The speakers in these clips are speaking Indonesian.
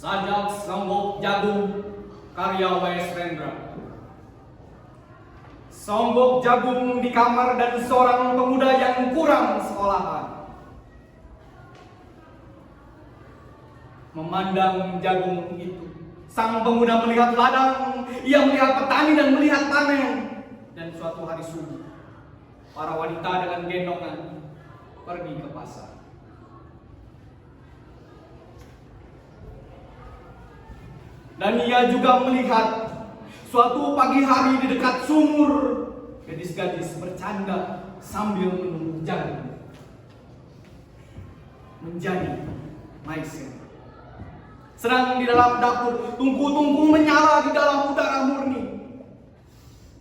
Sajak Songgok Jagung karya W.S. Rendra. Songgok Jagung di kamar dan seorang pemuda yang kurang sekolahan memandang jagung itu. Sang pemuda melihat ladang, ia melihat petani dan melihat panen. Dan suatu hari subuh, para wanita dengan gendongan pergi ke pasar. Dan ia juga melihat suatu pagi hari di dekat sumur, gadis-gadis bercanda sambil menunggu jagung menjadi maizena. Sedang di dalam dapur, tungku-tungku menyala di dalam udara murni.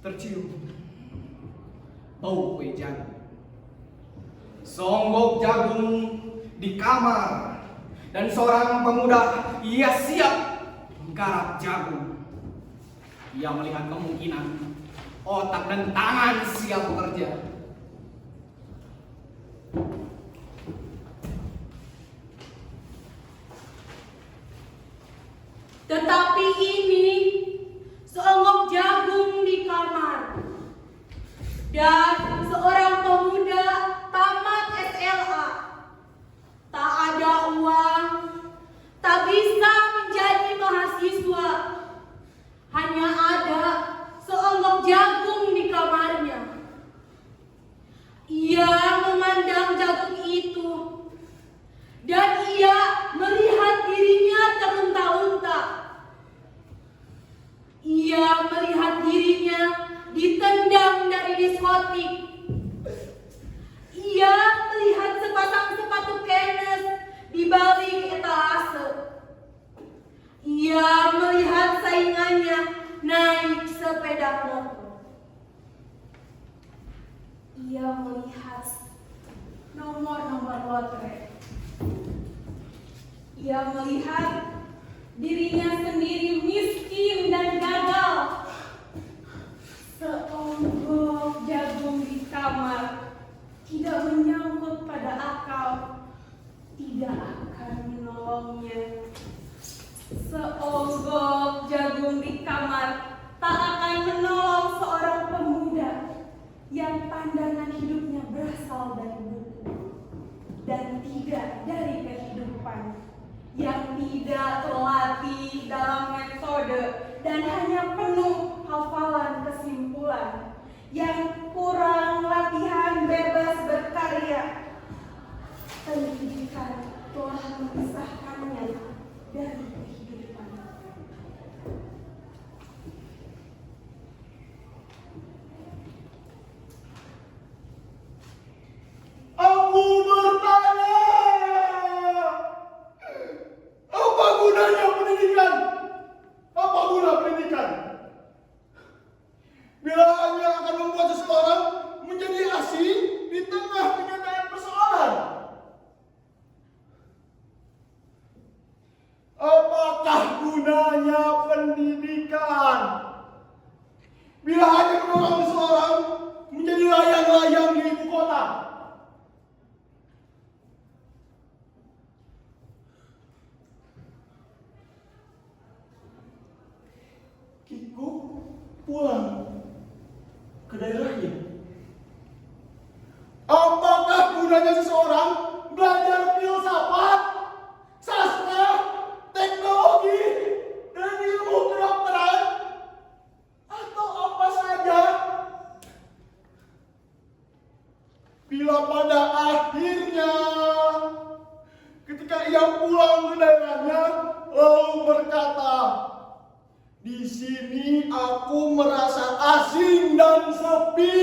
Tercium bau kue jagung. Songgok jagung di kamar, dan seorang pemuda ia siap menggarap jagung. Ia melihat kemungkinan otak dan tangan siap bekerja. Tetapi ini seonggok jagung di kamar dan seorang pemuda tamat SLA. Tak ada uang, tak bisa menjadi mahasiswa. Hanya ada seonggok jagung di kamarnya. Ia memandang jagung itu dan ia melihat dirinya terunta-unta. Ia melihat dirinya ditendang dari diskotik. Ia melihat sepasang sepatu kenes di balik etalase. Ia melihat saingannya naik sepeda motor. Ia melihat nomor-nomor lotre. Ia melihat dirinya sendiri miskin dan gagal. Seonggok jagung di kamar tidak menyangkut pada akal, tidak akan menolongnya. Seonggok jagung di kamar tak akan menolong seorang pemuda yang pandangan hidupnya berasal dari buku dan tidak dari kehidupan, yang tidak terlatih dalam metode dan hanya penuh hafalan kesimpulan, yang kurang latihan bebas berkarya. Pendidikan telah memisahkannya dari kehidupan. Aku bertanya, apa gunanya pendidikan? Apa guna pendidikan? Bila hanya akan membuat seseorang menjadi asing di tengah kenyataan persoalan. Apakah gunanya pendidikan? Bila hanya mendorong seseorang menjadi layang-layang di ibu kota. Kikuk pulang ke daerahnya. Apakah gunanya seseorang belajar filsafat, sastra, teknologi, dan ilmu kedokteran, atau apa saja, bila pada akhirnya ketika ia pulang ke daerahnya lalu berkata, "Di sini aku merasa asing dan sepi.